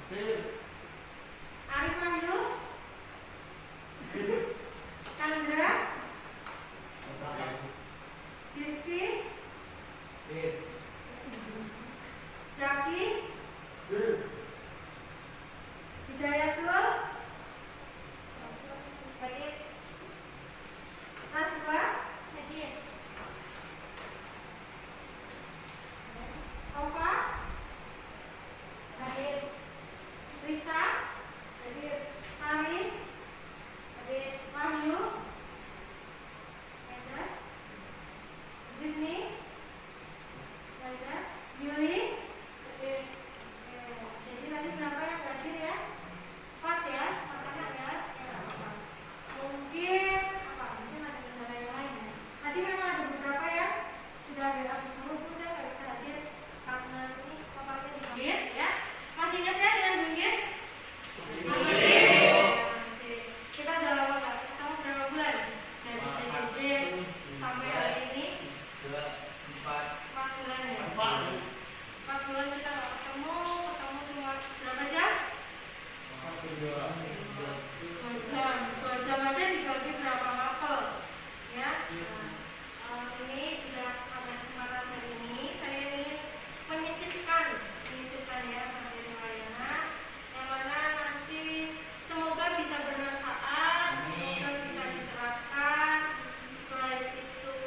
Arif Wahyu, Chandra, Rifki, Zaki, Hidayatul, Naswa, Opa, Risa, Sari, Wahyu, Zidni, Yuli. Jadi tadi berapa yang hadir ya? 4 ya, makanan ya. Mungkin mungkin ada negara yang lain ya. Tadi memang ada beberapa ya sudah ada dulu, saya nggak bisa hadir karena ini totalnya dipanggil ya. Masih ingat ya dengan Dunggit? Masih. Kita udah lama nggak ketemu, berapa bulan? Dari PJJ sampai hari ini 4 bulan ya. 4 bulan kita nggak ketemu cuma berapa jam? 2 jam aja dibagi berapa mapel ya. Ini sudah ada kesempatan hari ini saya ingin menyisipkan ya materi layanan yang mana nanti semoga bisa bermanfaat, semoga bisa diterapkan baik itu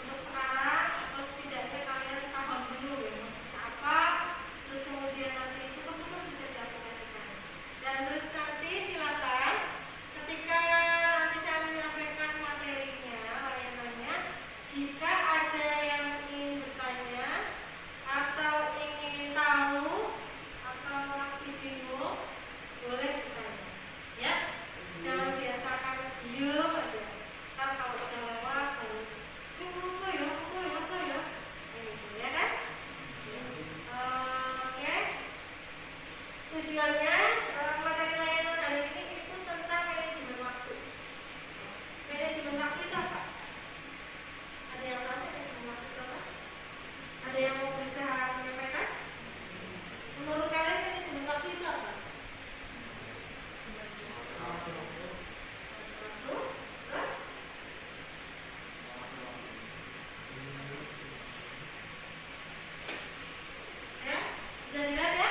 untuk sekarang atau setidaknya kalian paham dulu ya maksudnya apa, terus kemudian nanti syukur-syukur bisa diaplikasikan. Dan terus nanti silakan ketika nanti saya menyampaikan materinya, layanannya, jika ada yang ingin bertanya atau ingin tahu atau masih bingung, boleh bertanya ya. Jangan biasakan diem aja. Ntar kalau udah lewat baru apa ya ya kan. Oke. Tujuannya materi layanan hari ini itu tentang manajemen waktu. Manajemen waktu itu apa? Ada yang tahu manajemen waktu itu apa? Ada yang mau berusaha menyampaikan? Menurut kalian manajemen waktu itu apa? Waktu, terus? Ya, bisa dilihat ya?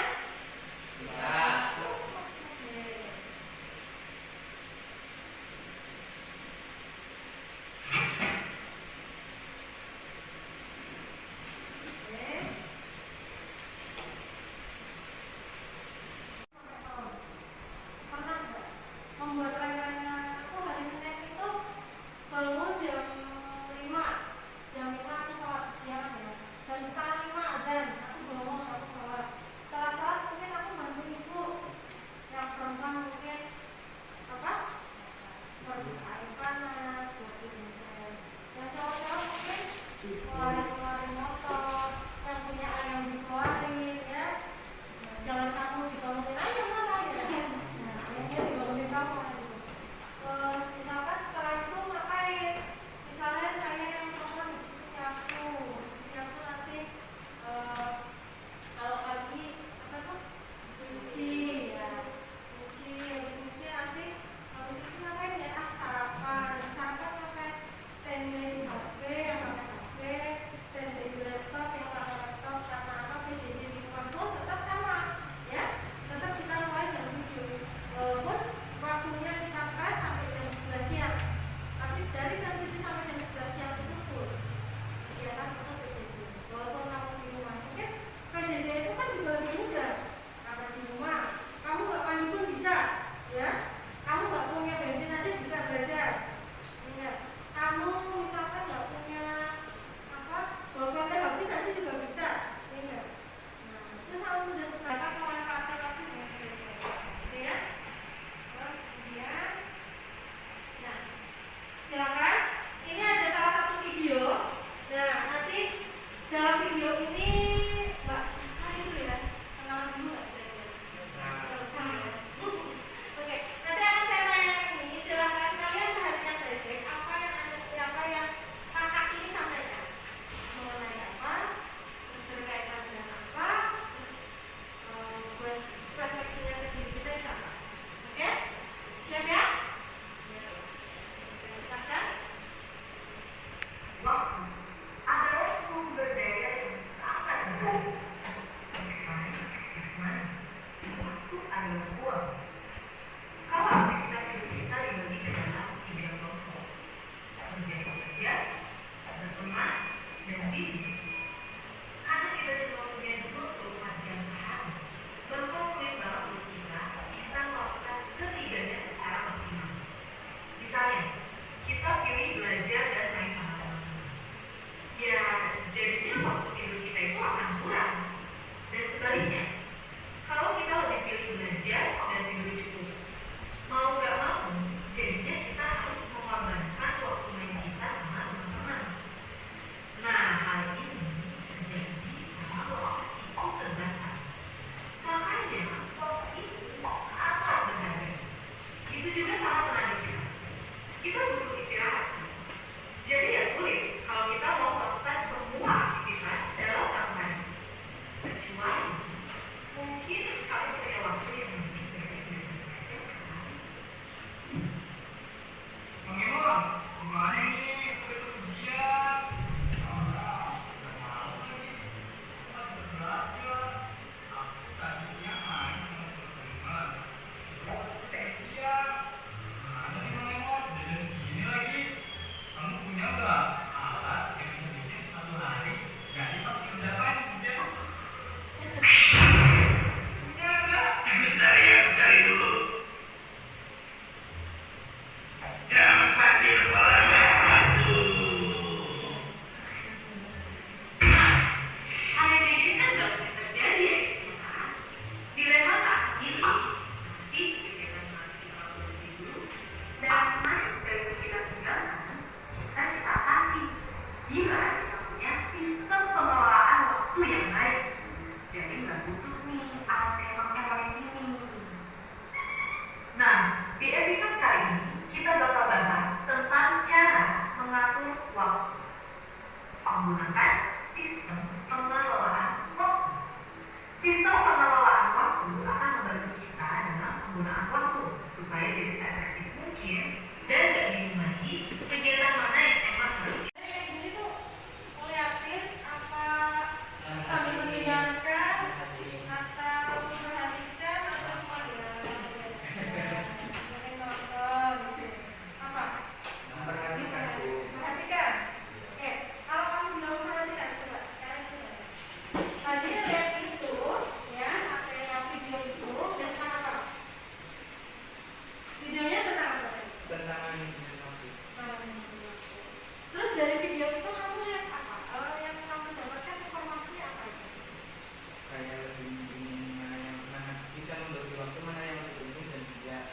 waktu mana yang lebih penting dan tidak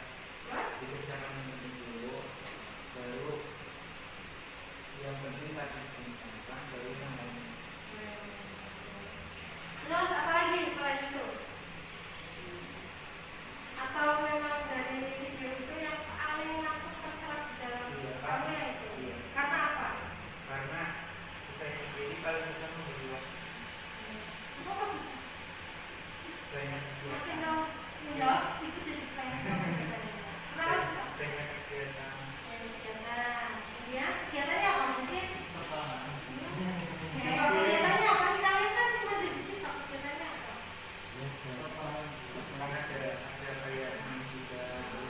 Terus? dikerjakan yang penting dulu, baru yang penting tadi dikerjakan, baru yang lain. Terus apa lagi selain itu? Atau memang dari video itu yang paling masuk terserap di dalam kamu ya itu? Iya. Karena apa? Karena saya sendiri paling bisa memberi waktu Apa susah? banyak Semakin kegiatan, kamu menjawab, itu jadi banyak sekali. Kenapa susah? banyak kegiatan. Kegiatan. Kemudian kegiatannya apa aja sih? Pertama, Kegiatannya apa sih? Kalian kan cuma jadi siswa. Kegiatannya apa? karena ada kayak ini juga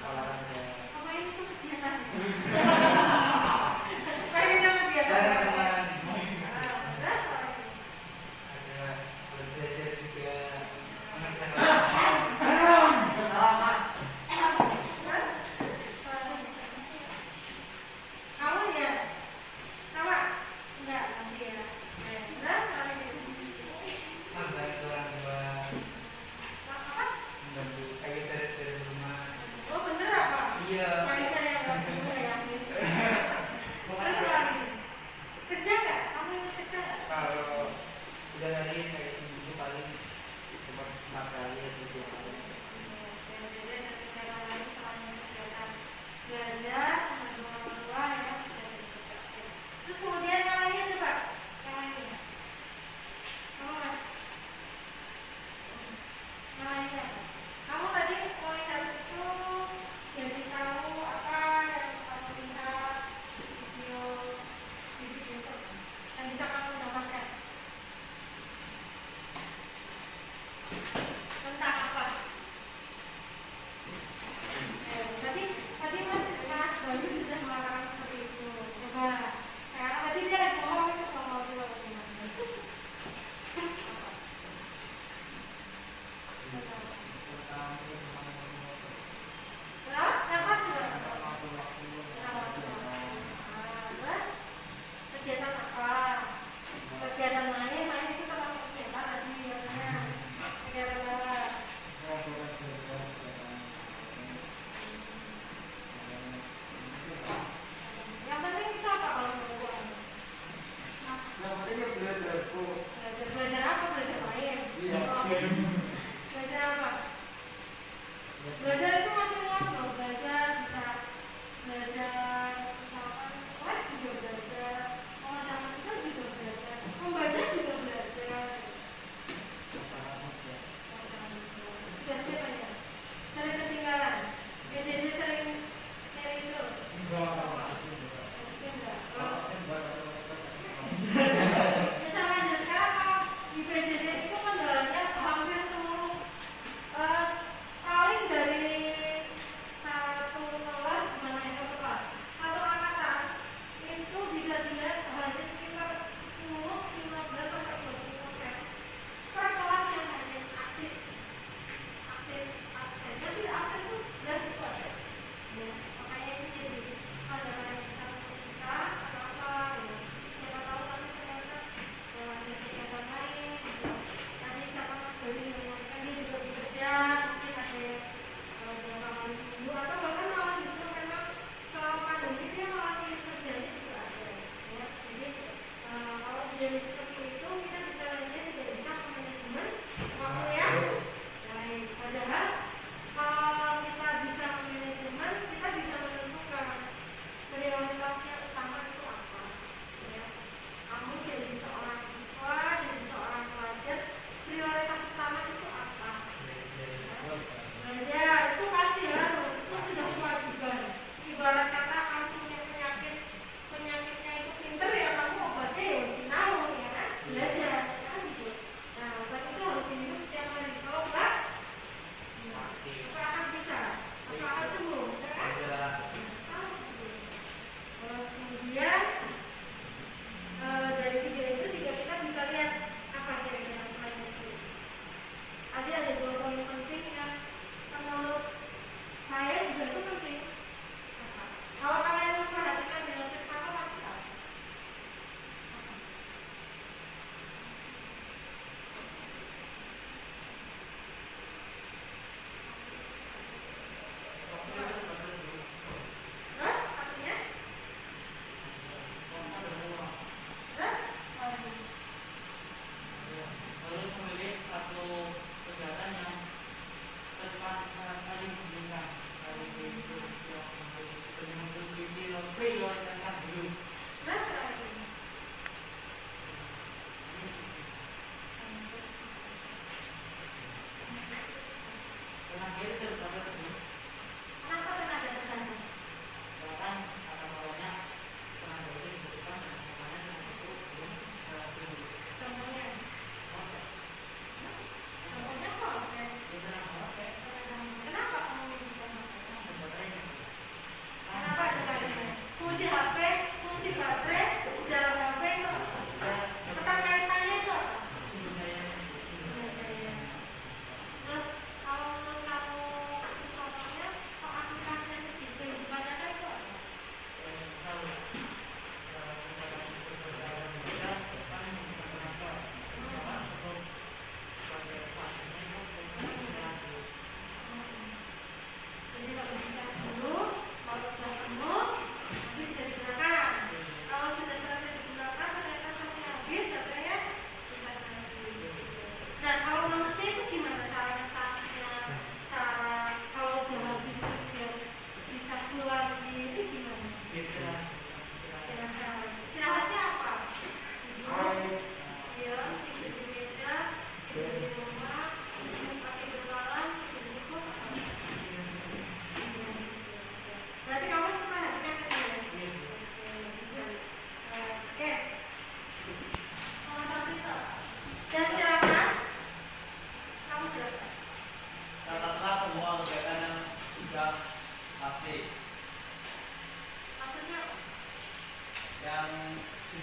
olahraga. Apa ini tuh kegiatan? Apa ini nama kegiatan? Terus apa lagi? Ada belajar juga mengerjakan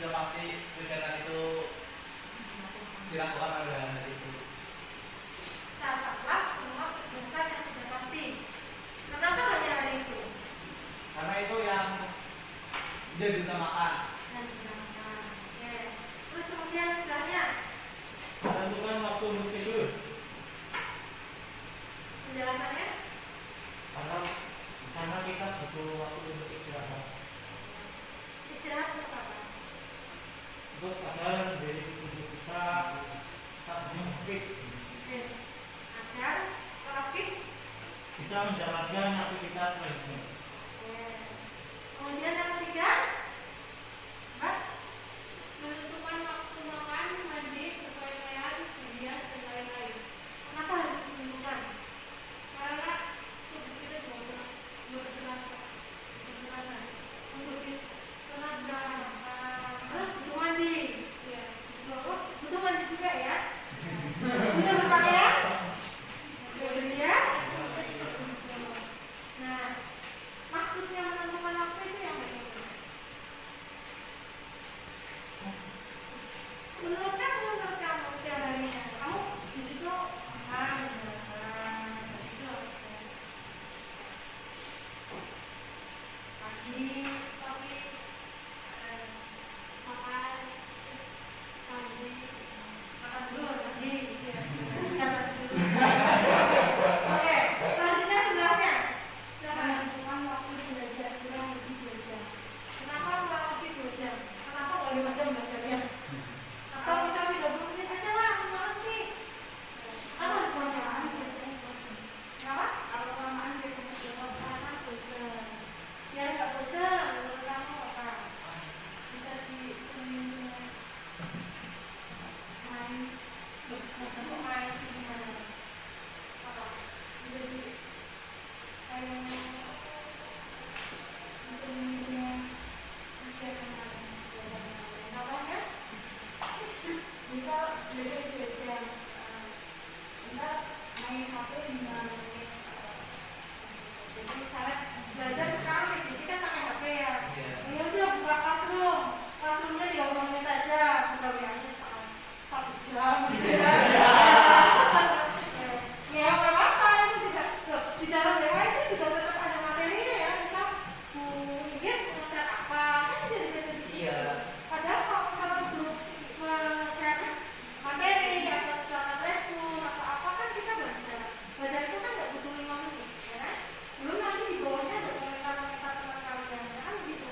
sudah pasti kegiatan itu dilakukan pada hari itu. Catatlah semua kegiatan yang sudah pasti. Kenapa hanya hari itu? Karena itu yang dia diutamakan. Dan kenapa? Oke. Terus kemudian sebelahnya Tentukan waktu untuk tidur. penjelasannya Karena kita butuh waktu untuk istirahat. istirahat untuk apa? Untuk agar dari tubuh kita tak fit, Oke. Agar setelah fit. bisa menjalankan aktivitas lainnya. Oke. Kemudian yang ketiga, Mbak, menentukan waktu makan, mandi, berpakaian, kemudian dan lain-lain. Kenapa harus ditentukan? Karena tubuh kita juga bertenaga untuk tenaga. Terus butuh mandi, ya. Butuh mandi juga ya. Butuh berpakaian, butuh berhias. Nah, maksudnya menentukan waktu itu yang bagaimana? Menurut kamu setiap harinya, kamu di situ makan, di situ pagi, kopi, makan, mandi, makan dulu, mandi, gitu ya. Dapat dulu. Oke, selanjutnya sebelahnya. Menentukan waktu belajar kurang lebih 2 jam. Kenapa kurang lebih 2 jam? Kenapa kok 5 jam belajarnya? Atau misal 30 menit aja lah, males nih. Kamu harus belajar. Kenapa? Kalau kelamaan biasanya karena bosan. Biar nggak bosan, menurut kamu apa? Bisa di seminggu main, baca main gimana? Apa? Bisa di kayak di seminggu kerja kemana? Contohnya? Misal belajar 2 jam, bentar main HP 5 menit. Jadi misalnya belajar sekarang PJJ kan pakai HP ya. Ya udah buka Classroomnya 30 menit aja, buka WA-nya 1 jam. Gitu ya. Ya nggak apa-apa, itu juga di dalam WA itu juga tetap ada materinya ya. Misal ingin nge-share apa, kan bisa dibaca di situ. Iya. Padahal kalau misalnya grup nge-share materi atau misalnya lesson atau apa kan kita baca itu kan nggak butuh 5 menit ya kan? Belum nanti di bawahnya ada komentar-komentar teman kalian ya kan gitu.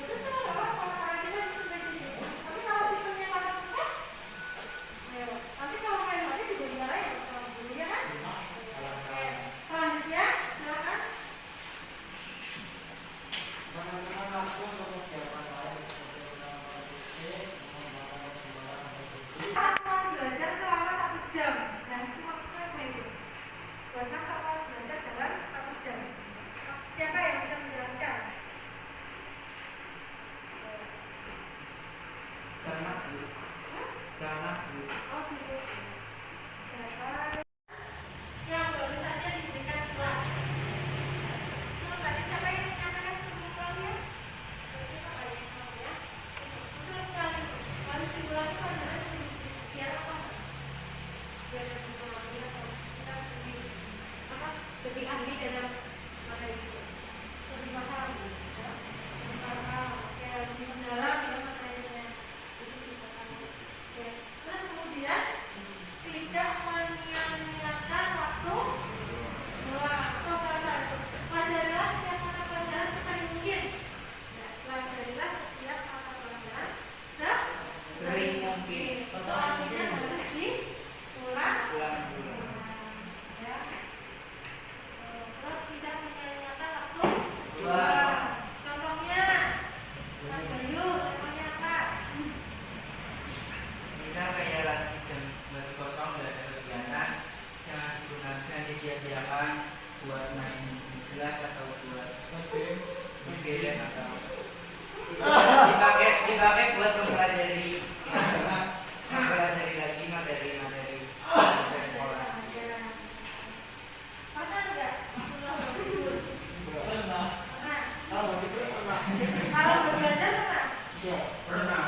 Itu tuh nggak apa-apa karena kita sistemnya di situ. Tapi kalau sistemnya tatap muka, ayo nanti kalau main lagi juga dimarahin sama guru ya kan? Oke, selanjutnya silakan. Menentukan waktu untuk kegiatan lain seperti menonton TV, menggunakan sembarang teknologi. Satuan belajar selama 1 jam. Nah itu maksudnya apa itu? Buatlah satuan belajar dalam 1 jam. Siapa yang bisa menjelaskan? Jangan Bu. Jangan Bu. Oh gitu. Siapa yang baru saja diberikan kelas? Tadi siapa yang menyatakan sebelum kelasnya? Siapa kali ya? Betul sekali. Harus dimulai pada biar apa? Biar kita lebih ahli dalam materi itu. Lebih paham. Lebih paham. Ya, lebih mendalam dalam materinya. Itu bisa kamu. Oke. Terus kemudian tidak menyia-nyiakan waktu. Wah, apa salah itu? Pelajarilah setiap mata pelajaran sesering mungkin. Ya, pelajarilah setiap mata pelajaran Sering mungkin. Soalnya harus diulang. Pulang dulu. Ya. Terus tidak menyia-nyiakan waktu. Wah. Contohnya, Mas Bayu, contohnya apa? Misal kayak lagi jam bagi kosong nggak ada kegiatan, jangan digunakan disia-siakan buat main jelas atau buat game atau dipakai buat mempelajari lagi materi sekolah. Pernah nggak? Pernah. Pernah. Kalau begitu pernah. Kalau belajar pernah? Iya, pernah.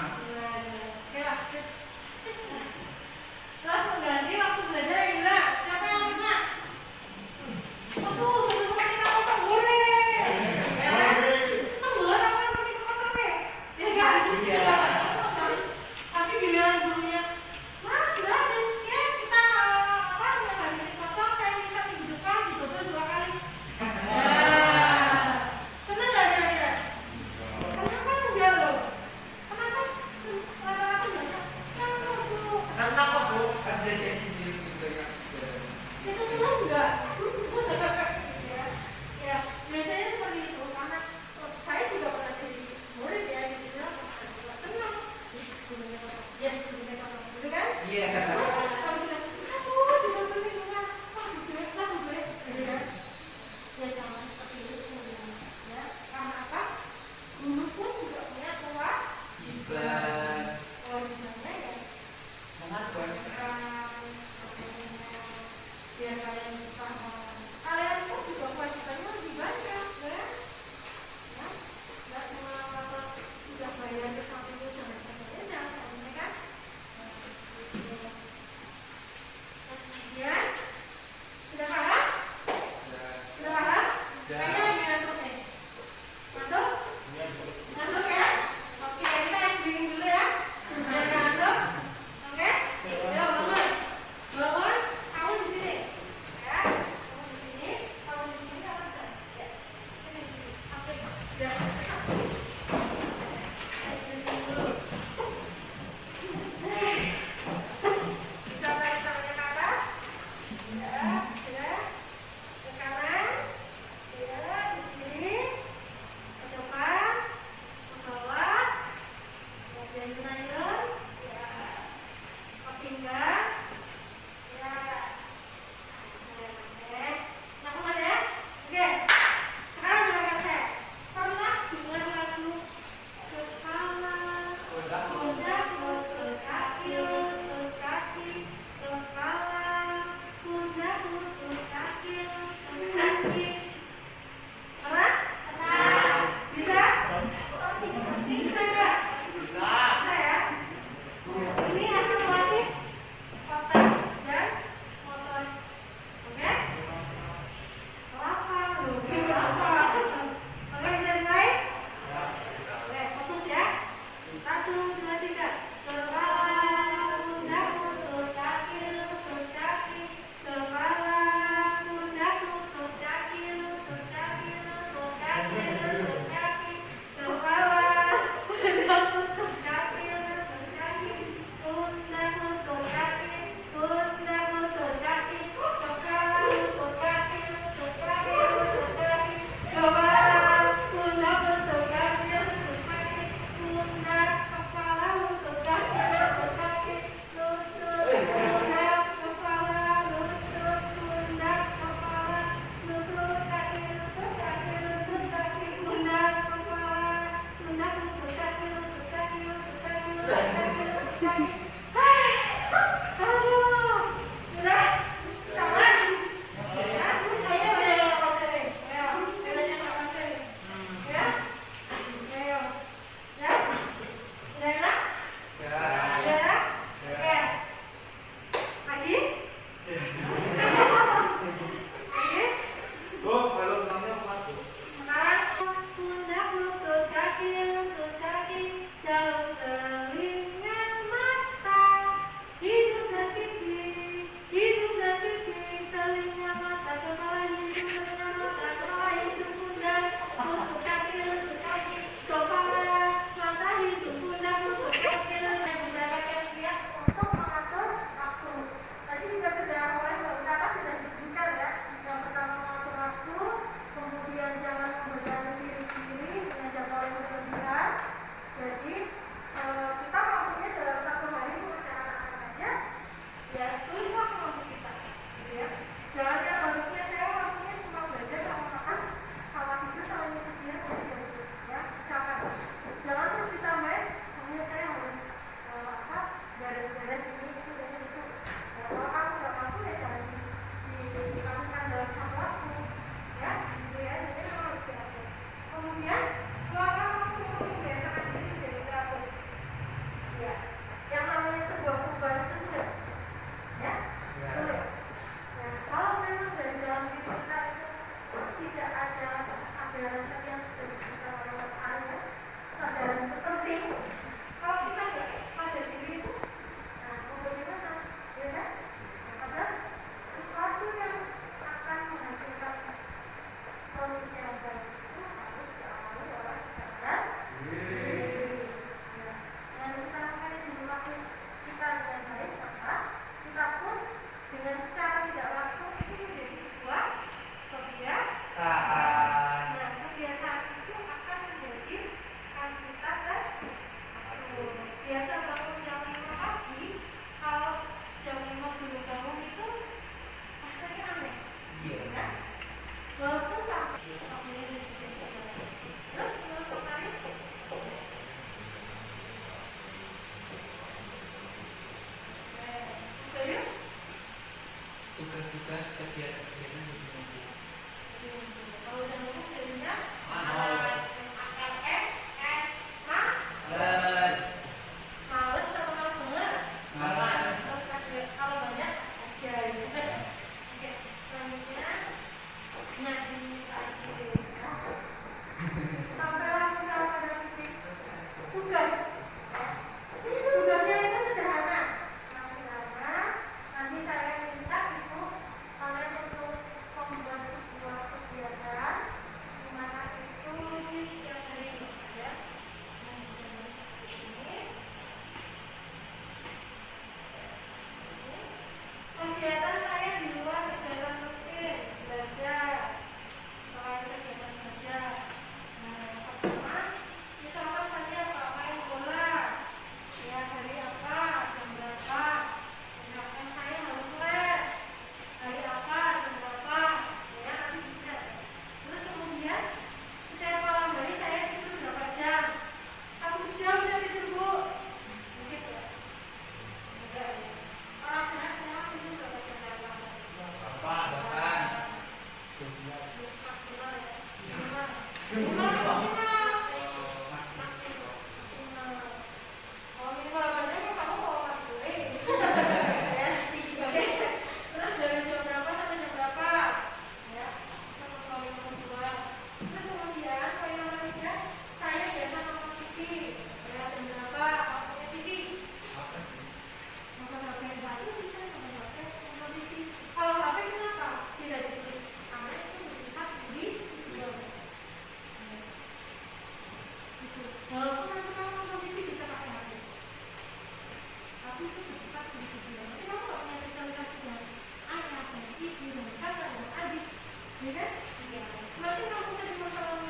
Iya kan? Iya. Semakin kamu sering menonton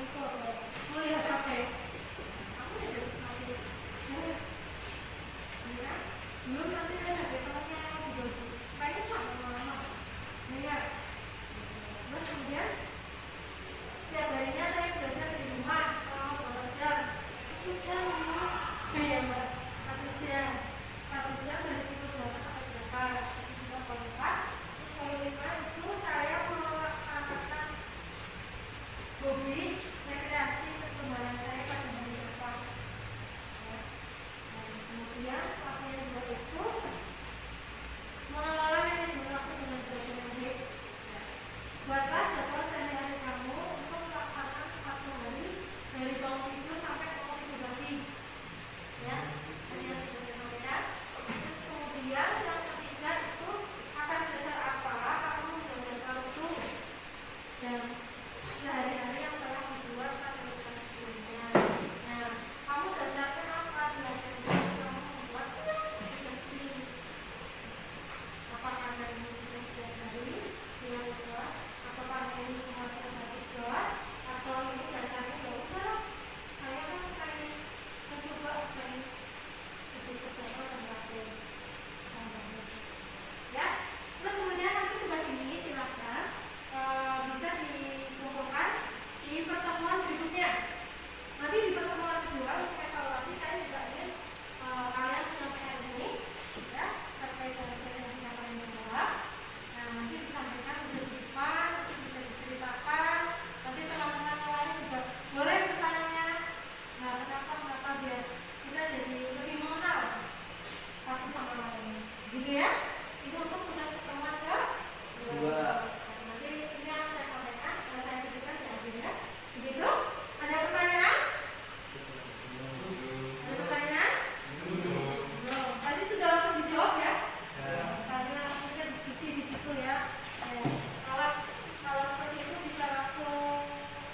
itu atau melihat HP, aku udah jadi semakin ya. Belum nanti ada HP temannya yang lebih bagus. Kayaknya sama lama. Lihat. Terus kemudian setiap harinya saya belajar di rumah selama berapa jam? 1 jam ya. Iya mbak. 1 jam. 1 jam dari pukul berapa sampai berapa? Itu juga poin 4. Terus poin 5 itu saya melaksanakan hobi rekreasi perkembangan saya pada hari depan. Ya. Dan kemudian apa yang dua itu mengelola manajemen waktu dengan baik. Buatlah jadwal sehari-hari kamu untuk melaksanakan 40 hari dari bangun tidur sampai kamu tidur lagi. Ya, tadi yang sudah saya sampaikan. Terus kemudian yang ketiga itu atas dasar apa kamu membuat jadwal itu dan sehari-hari yang telah dibuat aktivitas sebelumnya. Nah, kamu berdasarkan apa dengan kamu membuat aktivitas ini? Apakah dari musiknya setiap hari dilakukan, atau ini cuma sekedar tugas, atau ini dasarnya ya udah saya kan pengen mencoba pengen lebih kerjasama dan lakuin ya. Terus kemudian nanti tugas ini silakan bisa dikumpulkan di pertemuan berikutnya. Nanti di pertemuan kedua untuk evaluasi saya juga ingin kalian menyampaikan ini ya terkait dengan penyampaian yang kedua. Nah, nanti disampaikan bisa di depan, nanti bisa diceritakan, nanti teman-teman yang lain juga boleh bertanya. Nah, kenapa biar kita jadi lebih mengenal satu sama lain, gitu ya? Itu untuk tugas pertemuan kedua. Nanti ini yang saya sampaikan, saya berikan di akhirnya. Begitu? Ada pertanyaan? Ada pertanyaan? Belum. Tadi sudah langsung dijawab ya? Tadi langsung kita diskusi di situ ya. Kalau seperti itu bisa langsung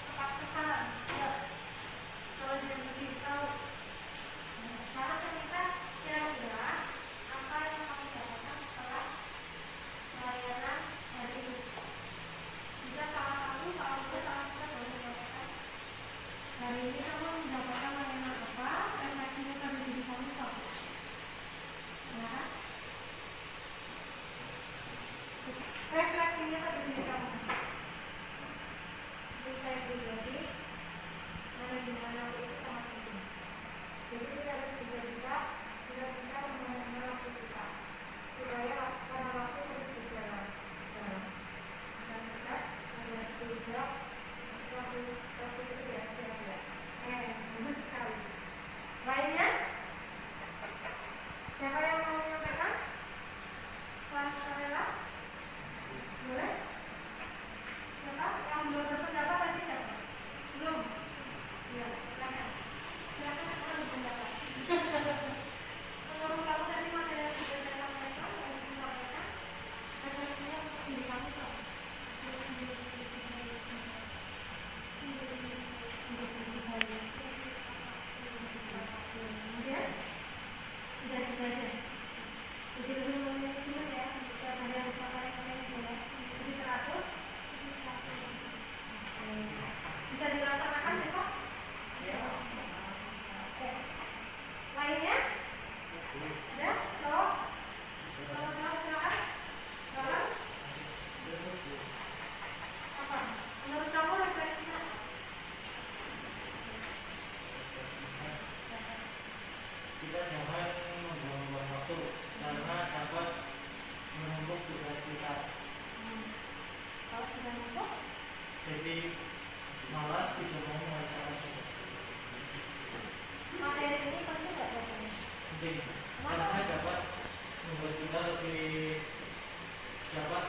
tepat sasaran. Ya. Kalau jadi lebih tahu. Nah, sekarang saya minta kira-kira apa yang kamu dapatkan setelah pelayanan hari ini. Bisa salah satu, salah dua, salah tiga boleh dikatakan. Hari ini kamu mendapatkan layanan apa? Refleksinya pada diri kamu apa? Ya. Refleksinya pada diri kamu. Jadi saya pribadi manajemen waktu itu sangat penting. Jadi kita harus bisa-bisa kita manajemen waktu kita supaya pada waktu terus berjalan. Dan kita ada juga waktu itu tidak sia-sia. Bagus sekali. Lainnya? Siapa yang mau menyampaikan? Mas Sarela? Boleh? Siapa? Yang belum berpendapat tadi siapa? Belum? Ya, silakan. Silakan orang berpendapat. Menurut kamu tadi materi yang sudah saya sampaikan, yang disampaikan, refleksinya untuk diri kamu apa? Kemudian sudah belajar. Jadi lebih manajemen ya, setiap hari harus makan ya, lebih teratur. Bisa dilaksanakan besok? Ya. Oke. Lainnya? Ada? Jawab? Kalau jawab silakan. Silakan. Apa? Menurut kamu refleksinya apa? Kita jangan membuang-buang waktu karena dapat menumpuk tugas kita. Kalau sudah numpuk, Jadi malas tidak mau mengerjakan tugas. materi ini tentu nggak penting. Penting karena dapat membuat kita lebih dapat